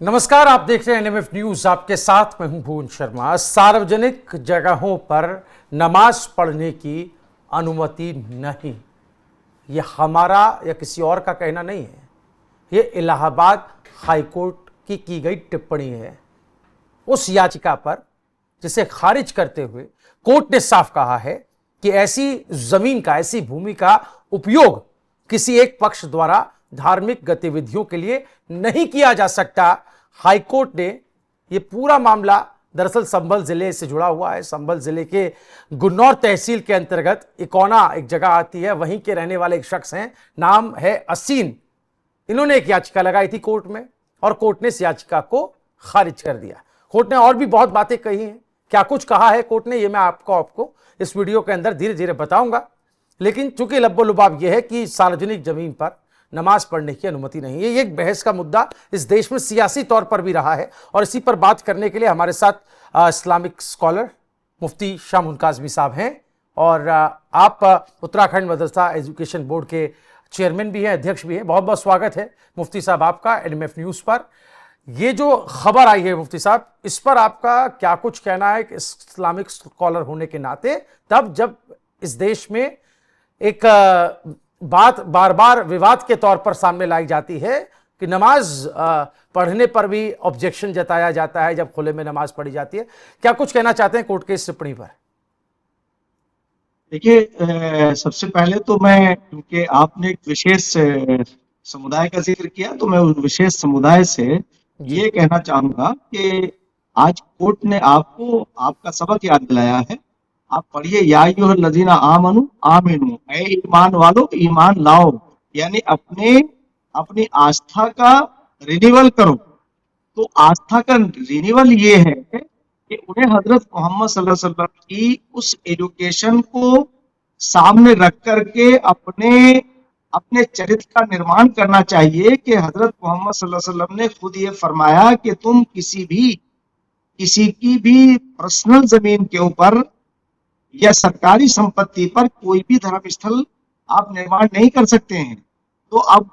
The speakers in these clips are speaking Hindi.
नमस्कार, आप देख रहे हैं एनएमएफ न्यूज। आपके साथ मैं हूं भुवन शर्मा। सार्वजनिक जगहों पर नमाज पढ़ने की अनुमति नहीं, यह हमारा या किसी और का कहना नहीं है। यह इलाहाबाद हाईकोर्ट की गई टिप्पणी है उस याचिका पर जिसे खारिज करते हुए कोर्ट ने साफ कहा है कि ऐसी जमीन का, ऐसी भूमि का उपयोग किसी एक पक्ष द्वारा धार्मिक गतिविधियों के लिए नहीं किया जा सकता। हाईकोर्ट ने यह पूरा मामला दरअसल संभल जिले से जुड़ा हुआ है। संभल जिले के गुन्नौर तहसील के अंतर्गत इकोना एक जगह आती है, वहीं के रहने वाले एक शख्स हैं, नाम है असीन। इन्होंने एक याचिका लगाई थी कोर्ट में और कोर्ट ने इस याचिका को खारिज कर दिया। कोर्ट ने और भी बहुत बातें कही हैं। क्या कुछ कहा है कोर्ट ने, ये मैं आपको इस वीडियो के अंदर धीरे धीरे बताऊंगा। लेकिन चूंकि लब्बो लुबाब यह है कि सार्वजनिक जमीन पर नमाज पढ़ने की अनुमति नहीं है, ये एक बहस का मुद्दा इस देश में सियासी तौर पर भी रहा है। और इसी पर बात करने के लिए हमारे साथ इस्लामिक स्कॉलर मुफ्ती शाह मुनकाज़मी साहब हैं और आप उत्तराखंड मदरसा एजुकेशन बोर्ड के चेयरमैन भी हैं, अध्यक्ष भी हैं। बहुत बहुत स्वागत है मुफ्ती साहब आपका एनएमएफ न्यूज़ पर। ये जो खबर आई है मुफ्ती साहब, इस पर आपका क्या कुछ कहना है कि इस्लामिक स्कॉलर होने के नाते, तब जब इस देश में एक बात बार बार विवाद के तौर पर सामने लाई जाती है कि नमाज पढ़ने पर भी ऑब्जेक्शन जताया जाता है जब खुले में नमाज पढ़ी जाती है। क्या कुछ कहना चाहते हैं कोर्ट के इस टिप्पणी पर? देखिए, सबसे पहले तो मैं, क्योंकि आपने एक विशेष समुदाय का जिक्र किया, तो मैं उस विशेष समुदाय से ये कहना चाहूंगा कि आज कोर्ट ने आपको आपका सबक याद दिलाया है। आप पढ़िए, या अय्युहल्लज़ीना आमनू आमिनू, ऐ ईमान वालों ईमान लाओ, यानी अपनी आस्था का रिन्यूअल करो। तो आस्था का रिन्यूअल ये है कि उन्हें हजरत मोहम्मद सल्लल्लाहु अलैहि वसल्लम की उस एजुकेशन को सामने रख करके अपने चरित्र का निर्माण करना चाहिए कि हजरत मोहम्मद सल्लल्लाहु अलैहि वसल्लम ने खुद ये फरमाया कि तुम किसी की भी पर्सनल जमीन के ऊपर या सरकारी संपत्ति पर कोई भी धर्म स्थल आप निर्माण नहीं कर सकते हैं। तो अब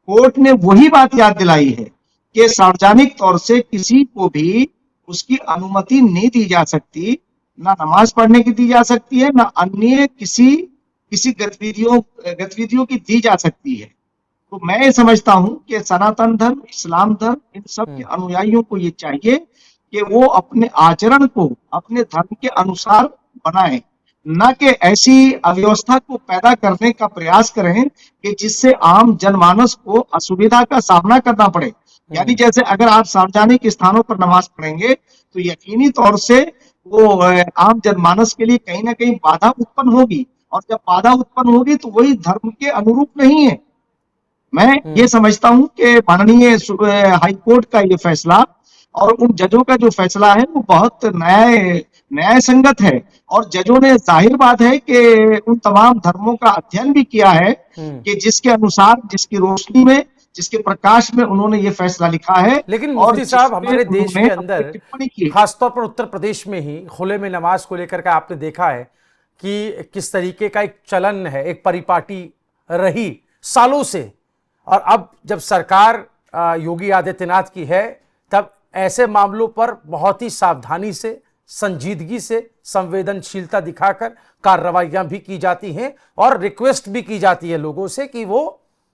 कोर्ट ने वही बात याद दिलाई है कि सार्वजनिक तौर से किसी को भी उसकी अनुमति नहीं दी जा सकती, ना नमाज पढ़ने की दी जा सकती है, ना अन्य किसी गतिविधियों की दी जा सकती है। तो मैं ये समझता हूं कि सनातन धर्म, इस्लाम धर्म, इन सब के अनुयायियों को ये चाहिए कि वो अपने आचरण को अपने धर्म के अनुसार बनाएं, न कि ऐसी अव्यवस्था को पैदा करने का प्रयास करें कि जिससे आम जनमानस को असुविधा का सामना करना पड़े। यानी जैसे अगर आप सार्वजनिक स्थानों पर नमाज पढ़ेंगे तो यकीनी तौर से वो आम जनमानस के लिए कहीं ना कहीं बाधा उत्पन्न होगी, और जब बाधा उत्पन्न होगी तो वही धर्म के अनुरूप नहीं है। मैं ये समझता हूं कि माननीय हाई कोर्ट का ये फैसला और उन जजों का जो फैसला है वो बहुत न्याय संगत है। और जजों ने, जाहिर बात है कि उन तमाम धर्मों का अध्ययन भी किया है कि जिसके अनुसार, जिसकी रोशनी में, जिसके प्रकाश में उन्होंने ये फैसला लिखा है। लेकिन मुफ्ती साहब, हमारे देश के अंदर खासतौर पर उत्तर प्रदेश में ही खुले में नमाज को लेकर के आपने देखा है कि किस तरीके का एक चलन है, एक परिपाटी रही सालों से। और अब जब सरकार योगी आदित्यनाथ की है, तब ऐसे मामलों पर बहुत ही सावधानी से, संजीदगी से, संवेदनशीलता दिखाकर कार्रवाइयां भी की जाती हैं और रिक्वेस्ट भी की जाती है लोगों से कि वो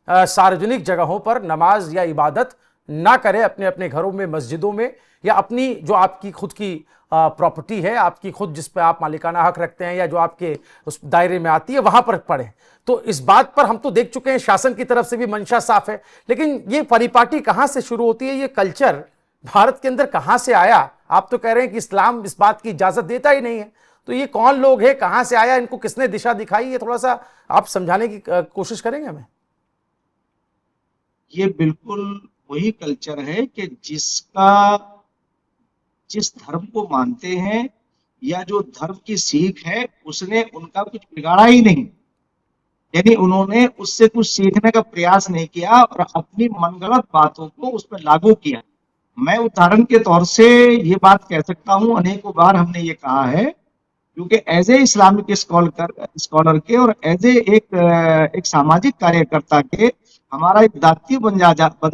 सार्वजनिक जगहों पर नमाज या इबादत ना करें, अपने अपने घरों में, मस्जिदों में, या अपनी जो आपकी खुद की प्रॉपर्टी है, आपकी खुद जिस पे आप मालिकाना हक रखते हैं या जो आपके उस दायरे में आती है, वहां पर पढ़ें। तो इस बात पर हम तो देख चुके हैं शासन की तरफ से भी मंशा साफ है, लेकिन ये परिपाटी कहां से शुरू होती है, ये कल्चर भारत के अंदर कहां से आया? आप तो कह रहे हैं कि इस्लाम इस बात की इजाजत देता ही नहीं है, तो ये कौन लोग हैं, कहां से आया, इनको किसने दिशा दिखाई, ये थोड़ा सा आप समझाने की कोशिश करेंगे हमें? ये बिल्कुल वही कल्चर है कि जिस धर्म को मानते हैं या जो धर्म की सीख है, उसने उनका कुछ बिगाड़ा ही नहीं। यानी उन्होंने उससे कुछ सीखने का प्रयास नहीं किया और अपनी मनगढ़ंत बातों को उस पर लागू किया। मैं उदाहरण के तौर से ये बात कह सकता हूं, अनेकों बार हमने ये कहा है, क्योंकि एज ए इस्लामिक स्कॉलर के और एज ए एक सामाजिक कार्यकर्ता के हमारा एक दायित्व बन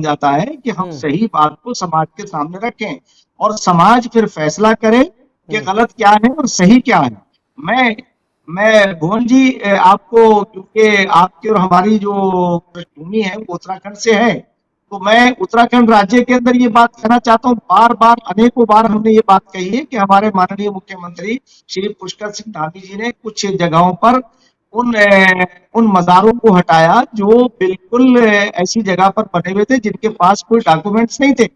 जाता है कि हम सही बात को समाज के सामने रखें और समाज फिर फैसला करे कि गलत क्या है और सही क्या है। मैं भुवन जी, आपको, क्योंकि आपकी और हमारी जो पृष्ठभूमि है वो उत्तराखंड से है, तो मैं उत्तराखंड राज्य के अंदर ये बात कहना चाहता हूँ। बार बार, अनेकों बार हमने ये बात कही है कि हमारे माननीय मुख्यमंत्री श्री पुष्कर सिंह धामी जी ने कुछ जगहों पर उन मज़ारों को हटाया जो बिल्कुल ऐसी जगह पर बने हुए थे जिनके पास कोई डॉक्यूमेंट्स नहीं थे,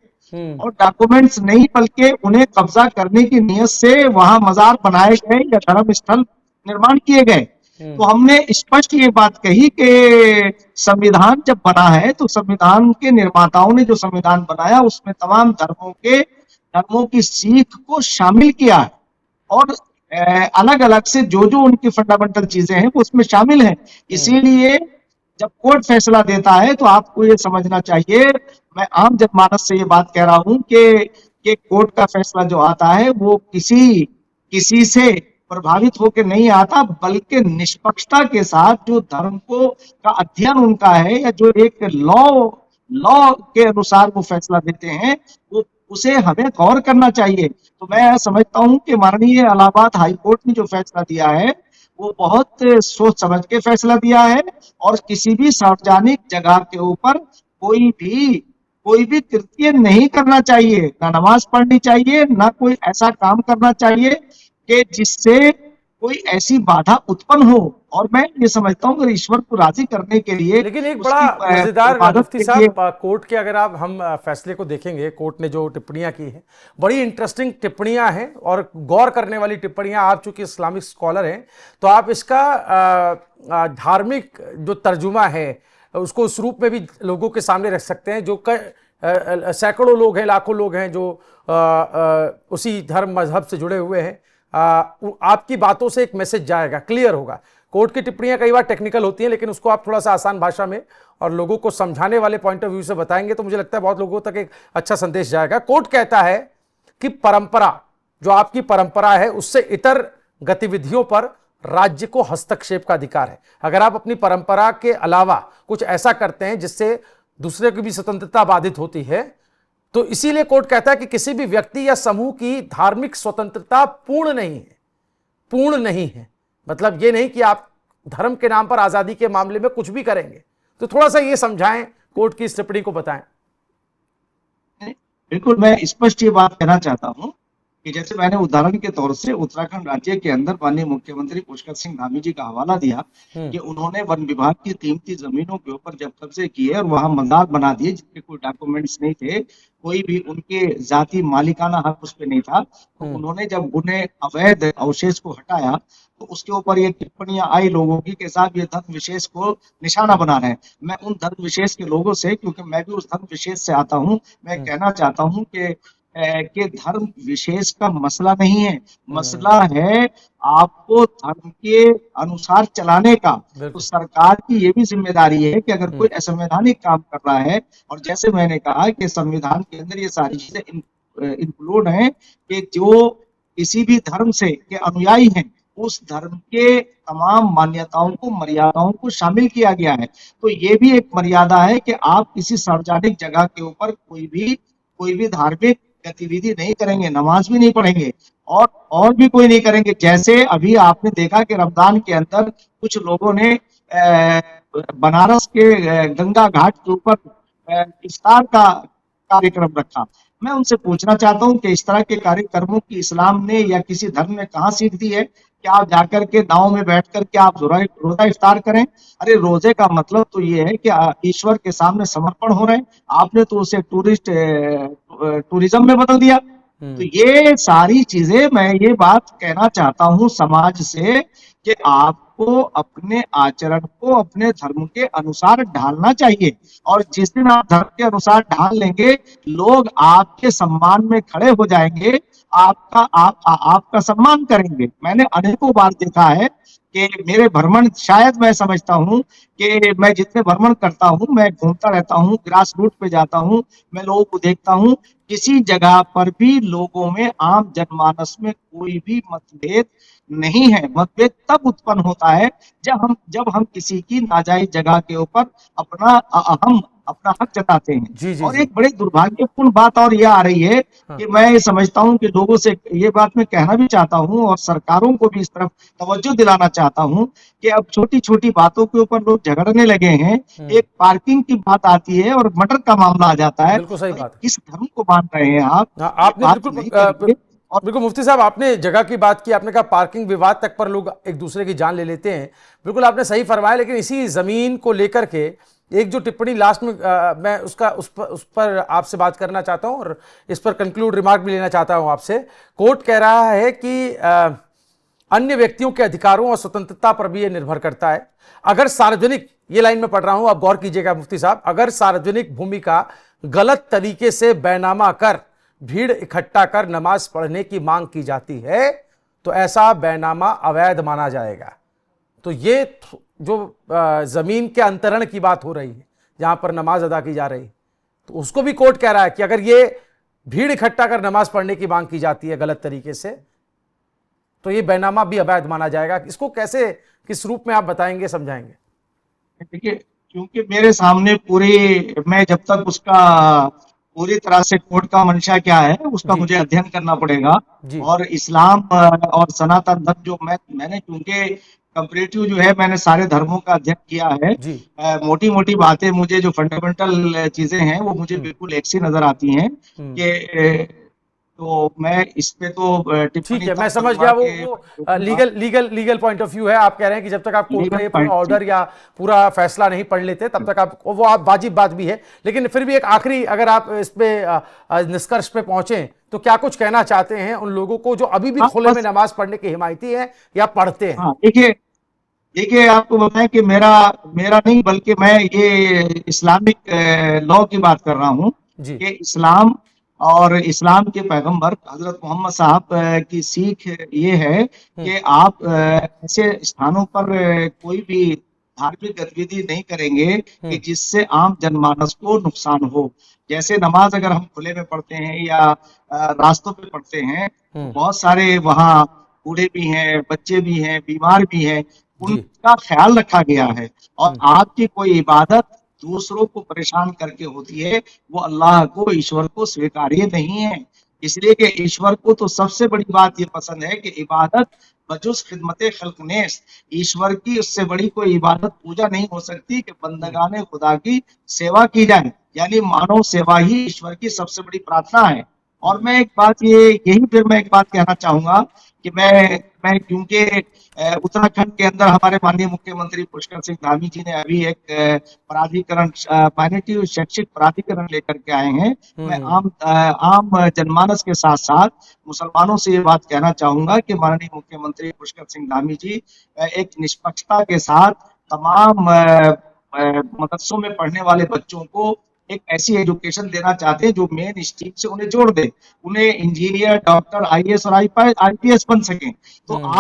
और डॉक्यूमेंट्स नहीं बल्कि उन्हें कब्जा करने की नीयत से वहां मज़ार बनाए गए या धर्म स्थल निर्माण किए गए। तो हमने स्पष्ट ये बात कही कि संविधान जब बना है तो संविधान के निर्माताओं ने जो संविधान बनाया उसमें तमाम धर्मों की सीख को शामिल किया है, और अलग अलग से जो जो उनकी फंडामेंटल चीजें हैं वो उसमें शामिल हैं। इसीलिए जब कोर्ट फैसला देता है तो आपको ये समझना चाहिए, मैं आम जनमानस से ये बात कह रहा हूं कि कोर्ट का फैसला जो आता है वो किसी से प्रभावित होकर नहीं आता, बल्कि निष्पक्षता के साथ जो धर्म को का अध्ययन उनका है या जो एक लॉ के अनुसार वो फैसला देते हैं, वो उसे हमें गौर करना चाहिए। तो मैं समझता हूं कि माननीय इलाहाबाद हाई कोर्ट ने जो फैसला दिया है वो बहुत सोच समझ के फैसला दिया है, और किसी भी सार्वजनिक जगह के ऊपर कोई भी कृत्य नहीं करना चाहिए, ना नमाज पढ़नी चाहिए, ना कोई ऐसा काम करना चाहिए कि जिससे कोई ऐसी बाधा उत्पन्न हो। और मैं ये समझता हूँ कि ईश्वर को राजी करने के लिए, लेकिन एक बड़ा मजेदार मुफ्ती साहब, कोर्ट के अगर आप हम फैसले को देखेंगे, कोर्ट ने जो टिप्पणियां की हैं बड़ी इंटरेस्टिंग टिप्पणियां हैं और गौर करने वाली टिप्पणियां। आप चूंकि इस्लामिक स्कॉलर हैं तो आप इसका धार्मिक जो तर्जुमा है उसको उस रूप में भी लोगों के सामने रख सकते हैं, जो सैकड़ों लोग हैं, लाखों लोग हैं जो उसी धर्म मजहब से जुड़े हुए हैं। आपकी बातों से एक मैसेज जाएगा, क्लियर होगा। कोर्ट की टिप्पणियां कई बार टेक्निकल होती हैं, लेकिन उसको आप थोड़ा सा आसान भाषा में और लोगों को समझाने वाले पॉइंट ऑफ व्यू से बताएंगे तो मुझे लगता है बहुत लोगों तक एक अच्छा संदेश जाएगा। कोर्ट कहता है कि परंपरा, जो आपकी परंपरा है, उससे इतर गतिविधियों पर राज्य को हस्तक्षेप का अधिकार है। अगर आप अपनी परंपरा के अलावा कुछ ऐसा करते हैं जिससे दूसरे की भी स्वतंत्रता बाधित होती है, तो इसीलिए कोर्ट कहता है कि किसी भी व्यक्ति या समूह की धार्मिक स्वतंत्रता पूर्ण नहीं है। मतलब ये नहीं कि आप धर्म के नाम पर आजादी के मामले में कुछ भी करेंगे। तो थोड़ा सा ये समझाएं, कोर्ट की इस टिप्पणी को बताएं। बिल्कुल, मैं स्पष्ट ये बात कहना चाहता हूं कि जैसे मैंने उदाहरण के तौर से उत्तराखंड राज्य के अंदर माननीय मुख्यमंत्री पुष्कर सिंह धामी जी का हवाला दिया कि उन्होंने वन विभाग की कीमती जमीनों के ऊपर जब कब्जे किए और वहां मजार बना दिए जिसके कोई डॉक्यूमेंट्स नहीं थे, कोई भी उनके जाति मालिकाना हक उस पर नहीं था, तो उन्होंने जब उन्हें अवैध अवशेष को हटाया तो उसके ऊपर ये टिप्पणियां आई लोगों की के साथ ये धर्म विशेष को निशाना बना रहे हैं। मैं उन धर्म विशेष के लोगों से, क्योंकि मैं भी उस धर्म विशेष से आता हूं, मैं कहना चाहता हूं कि धर्म विशेष का मसला नहीं है, मसला है आपको धर्म के अनुसार चलाने का। तो सरकार की ये भी जिम्मेदारी है कि अगर कोई असंवैधानिक काम कर रहा है, और जैसे मैंने कहा कि संविधान के अंदर ये सारी चीजें इंक्लूड हैं कि जो किसी भी धर्म से के अनुयायी हैं उस धर्म के तमाम मान्यताओं को, मर्यादाओं को शामिल किया गया है। तो ये भी एक मर्यादा है कि आप किसी सार्वजनिक जगह के ऊपर कोई भी धार्मिक गतिविधि नहीं करेंगे, नमाज भी नहीं पढ़ेंगे और भी कोई नहीं करेंगे। जैसे अभी आपने देखा कि रमजान के अंदर कुछ लोगों ने बनारस के गंगा घाट के ऊपर इफ्तार का कार्यक्रम रखा। मैं उनसे पूछना चाहता हूं कि इस तरह के कार्यक्रमों की इस्लाम ने या किसी धर्म ने कहां सीख दी है? क्या आप जाकर के नाव में बैठ कर के आप रोजा इफ्तार करें? अरे रोजे का मतलब तो ये है कि ईश्वर के सामने समर्पण हो रहे हैं, आपने तो उसे टूरिज्म में बदल दिया। तो ये सारी चीजें, मैं ये बात कहना चाहता हूं समाज से कि आपको अपने आचरण को अपने धर्म के अनुसार ढालना चाहिए, और जिस दिन आप धर्म के अनुसार ढाल लेंगे लोग आपके सम्मान में खड़े हो जाएंगे, आपका सम्मान करेंगे। मैंने अनेकों बार देखा है कि मेरे भ्रमण, शायद मैं समझता हूँ कि मैं जितने भ्रमण करता हूँ, मैं घूमता रहता हूँ, ग्रास रूट पे जाता हूँ, मैं लोगों को देखता हूँ, किसी जगह पर भी लोगों में, आम जनमानस में कोई भी मतभेद नहीं है। मतभेद तब उत्पन्न होता है जब हम किसी की नाजायज जगह के ऊपर हम अपना हक जताते हैं। जी जी और जी। एक बड़ी दुर्भाग्यपूर्ण बात और यह आ रही है हाँ। कि मैं ये समझता हूं कि लोगों से ये बात मैं कहना भी चाहता हूं और सरकारों को भी इस तरफ तवज्जो दिलाना चाहता हूं कि अब छोटी छोटी बातों के ऊपर लोग झगड़ने लगे हैं। एक पार्किंग की बात आती है और मर्डर का मामला आ जाता है। बिल्कुल सही भाई बात है। किस धर्म को मान रहे हैं आप? हाँ, ये आपने बात बिल्कुल नहीं करेंगे। और बिल्कुल मुफ्ती साहब, आपने जगह की बात की, आपने कहा पार्किंग विवाद तक पर लोग एक दूसरे की जान ले लेते हैं। बिल्कुल आपने सही फरमाया, लेकिन इसी जमीन को लेकर के एक जो टिप्पणी लास्ट में मैं उस पर आपसे बात करना चाहता हूं और इस पर कंक्लूड रिमार्क भी लेना चाहता हूं आपसे। कोर्ट कह रहा है कि अन्य व्यक्तियों के अधिकारों और स्वतंत्रता पर भी यह निर्भर करता है। अगर सार्वजनिक, ये लाइन में पढ़ रहा हूं, आप गौर कीजिएगा मुफ्ती साहब, अगर सार्वजनिक भूमि का गलत तरीके से बैनामा कर भीड़ इकट्ठा कर नमाज पढ़ने की मांग की जाती है तो ऐसा बैनामा अवैध माना जाएगा। तो ये जो जमीन के अंतरण की बात हो रही है, जहां पर नमाज अदा की जा रही है, तो उसको भी कोर्ट कह रहा है कि अगर ये भीड़ इकट्ठा कर नमाज पढ़ने की मांग की जाती है गलत तरीके से, तो ये बैनामा भी अवैध माना जाएगा। इसको कैसे, किस रूप में आप बताएंगे, समझाएंगे? देखिए, क्योंकि मेरे सामने मैं जब तक उसका पूरी तरह से कोर्ट का मंशा क्या है उसका जी मुझे अध्ययन करना पड़ेगा। जी। और इस्लाम और सनातन धर्म जो मैंने क्योंकि कंपैरेटिव जो है, मैंने सारे धर्मों का अध्ययन किया है। जी। मोटी मोटी बातें, मुझे जो फंडामेंटल चीजें हैं वो मुझे हम्म बिल्कुल एक सी नजर आती हैं हम्म। कि तो मैं इस पे तो ठीक टिप्पणी है, तब मैं समझ करूंगा गया। कि वो लीगल पॉइंट ऑफ व्यू है। आप कह रहे हैं कि जब तक आप कोर्ट का लीगल ये पूरा पॉइंट। ऑर्डर या पूरा फैसला नहीं पढ़ लेते तब तक आप, वो आप वाजिब बात भी है। लेकिन फिर भी एक आखिरी, अगर आप इस पे निष्कर्ष पे पहुंचे तो क्या कुछ कहना चाहते हैं उन लोगों को जो अभी भी हाँ खुले में बस। नमाज पढ़ने के हिमायती हैं या पढ़ते हैं? हाँ देखिए, आपको बताएं कि मेरा मेरा नहीं, बल्कि मैं ये इस्लामिक लॉ की बात कर रहा हूँ जी। कि इस्लाम और इस्लाम के पैगंबर हजरत मोहम्मद साहब की सीख ये है हम्म कि आप ऐसे स्थानों पर कोई भी धार्मिक गतिविधि नहीं करेंगे कि हम्म जिससे आम जनमानस को नुकसान हो। जैसे नमाज अगर हम खुले में पढ़ते हैं या रास्तों पे पढ़ते हैं, तो हम्म। बहुत सारे वहाँ बूढ़े भी हैं, बच्चे भी हैं, बीमार भी हैं, जी। उनका ख्याल रखा गया है। और हम्म आपकी कोई इबादत दूसरों को परेशान करके होती है, वो अल्लाह को, ईश्वर को स्वीकार्य नहीं है। इसलिए कि ईश्वर को तो सबसे बड़ी बात ये पसंद है कि इबादत बजुज खिदमत खल्कनेस, ईश्वर की उससे बड़ी कोई इबादत, पूजा नहीं हो सकती कि हम्म। बंदगाने खुदा की सेवा की जाए। यानी मानव सेवा ही ईश्वर की सबसे बड़ी प्रार्थना है। और मैं एक बात फिर मैं एक बात कहना चाहूंगा कि मैं क्योंकि उत्तराखंड के अंदर हमारे माननीय मुख्यमंत्री पुष्कर सिंह धामी जी ने अभी एक प्राधिकरण, माइनॉरिटी शैक्षिक प्राधिकरण लेकर के आए हैं। मैं हम्म। आम जनमानस के साथ साथ मुसलमानों से ये बात कहना चाहूंगा कि माननीय मुख्यमंत्री पुष्कर सिंह धामी जी एक निष्पक्षता के साथ तमाम मदरसों में पढ़ने वाले बच्चों को एक ऐसी एजुकेशन देना चाहते हैं जो मेन स्ट्रीम से उन्हें जोड़ दे, उन्हें इंजीनियर, डॉक्टर, आईएएस और आईपीएस बन सके। तो हम्म।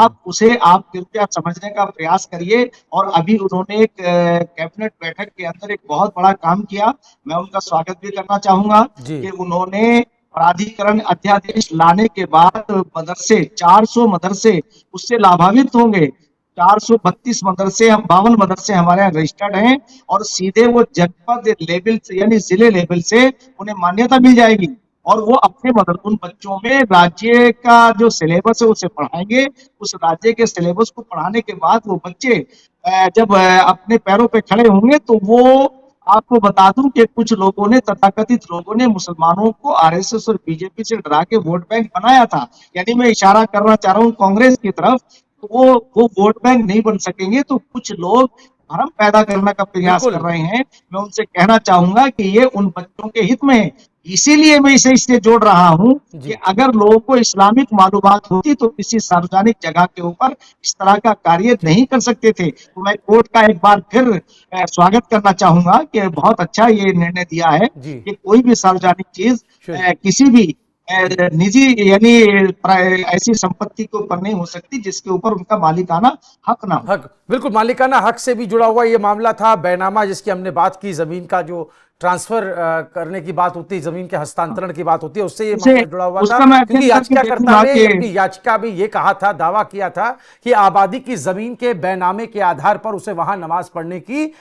आप कृपया समझने का प्रयास करिए। और अभी उन्होंने एक कैबिनेट बैठक के अंदर एक बहुत बड़ा काम किया, मैं उनका स्वागत भी करना चाहूंगा जी। कि उन्होंने प्राधिकरण अध्यादेश लाने के बाद मदरसे, 400 मदरसे उससे लाभान्वित होंगे। 432 मदरसे, हम 52 मदरसे हमारे यहाँ रजिस्टर्ड हैं और सीधे वो जनपद लेवल से, यानी जिले लेवल से उन्हें मान्यता मिल जाएगी। और वो अपने उन बच्चों में राज्य का जो सिलेबस है उसे पढ़ाएंगे। उस राज्य के सिलेबस को पढ़ाने के बाद वो बच्चे जब अपने पैरों पे खड़े होंगे तो वो, आपको बता दूं कि कुछ लोगों ने, तथाकथित लोगों ने मुसलमानों को आरएसएस और बीजेपी से डरा के वोट बैंक बनाया था। यानी मैं इशारा करना चाह रहा हूँ कांग्रेस की तरफ। तो वो वोट बैंक नहीं बन सकेंगे। तो कुछ लोग भ्रम पैदा करने का प्रयास कर बिल्कुल। रहे हैं। मैं उनसे कहना चाहूंगा कि ये उन बच्चों के हित में है। इसीलिए मैं इसे इससे जोड़ रहा हूं कि जी। अगर लोगों को इस्लामिक मालूमात होती तो किसी सार्वजनिक जगह के ऊपर इस तरह का कार्य ठीक। नहीं कर सकते थे। तो मैं कोर्ट का एक बार फिर स्वागत करना चाहूंगा कि बहुत अच्छा ये निर्णय दिया है जी। कि कोई भी सार्वजनिक चीज शुक्रिया। किसी भी निजी यानी ऐसी संपत्ति के ऊपर नहीं हो सकती जिसके ऊपर उनका मालिकाना हक ना हो। हक, बिल्कुल मालिकाना हक से भी जुड़ा हुआ ये मामला था। बैनामा जिसकी हमने बात की, जमीन का जो ट्रांसफर करने की बात होती है, जमीन के हस्तांतरण की बात होती है, उससे ये मामला जुड़ा हुआ था। उसका मैं क्योंकि अध्ययन करके याचिकाकर्ता देखूंगा ने कि अपनी याचिका में ये कहा था, दावा किया था कि आबादी की जमीन के बैनामे के आधार पर उसे वहां नमाज पढ़ने की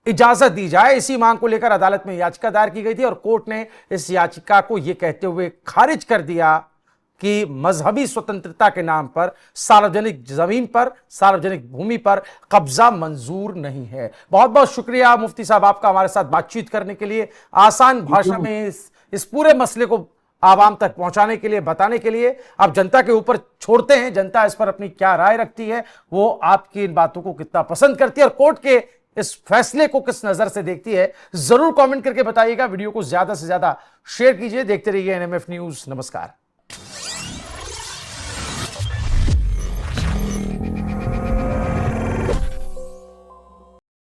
इजाजत दी जाए। इसी मांग को लेकर अदालत में याचिका दायर की गई थी और कोर्ट ने इस याचिका को यह कहते हुए खारिज कर दिया कि मजहबी स्वतंत्रता के नाम पर सार्वजनिक जमीन पर, सार्वजनिक भूमि पर कब्जा मंजूर नहीं है। बहुत बहुत शुक्रिया मुफ्ती साहब आपका हमारे साथ बातचीत करने के लिए, आसान भाषा में इस पूरे मसले को आवाम तक पहुंचाने के लिए, बताने के लिए। अब जनता के ऊपर छोड़ते हैं, जनता इस पर अपनी क्या राय रखती है, वो आपकी इन बातों को कितना पसंद करती है और कोर्ट के इस फैसले को किस नजर से देखती है, जरूर कमेंट करके बताइएगा। वीडियो को ज्यादा से ज्यादा शेयर कीजिए। देखते रहिए एनएमएफ न्यूज। नमस्कार।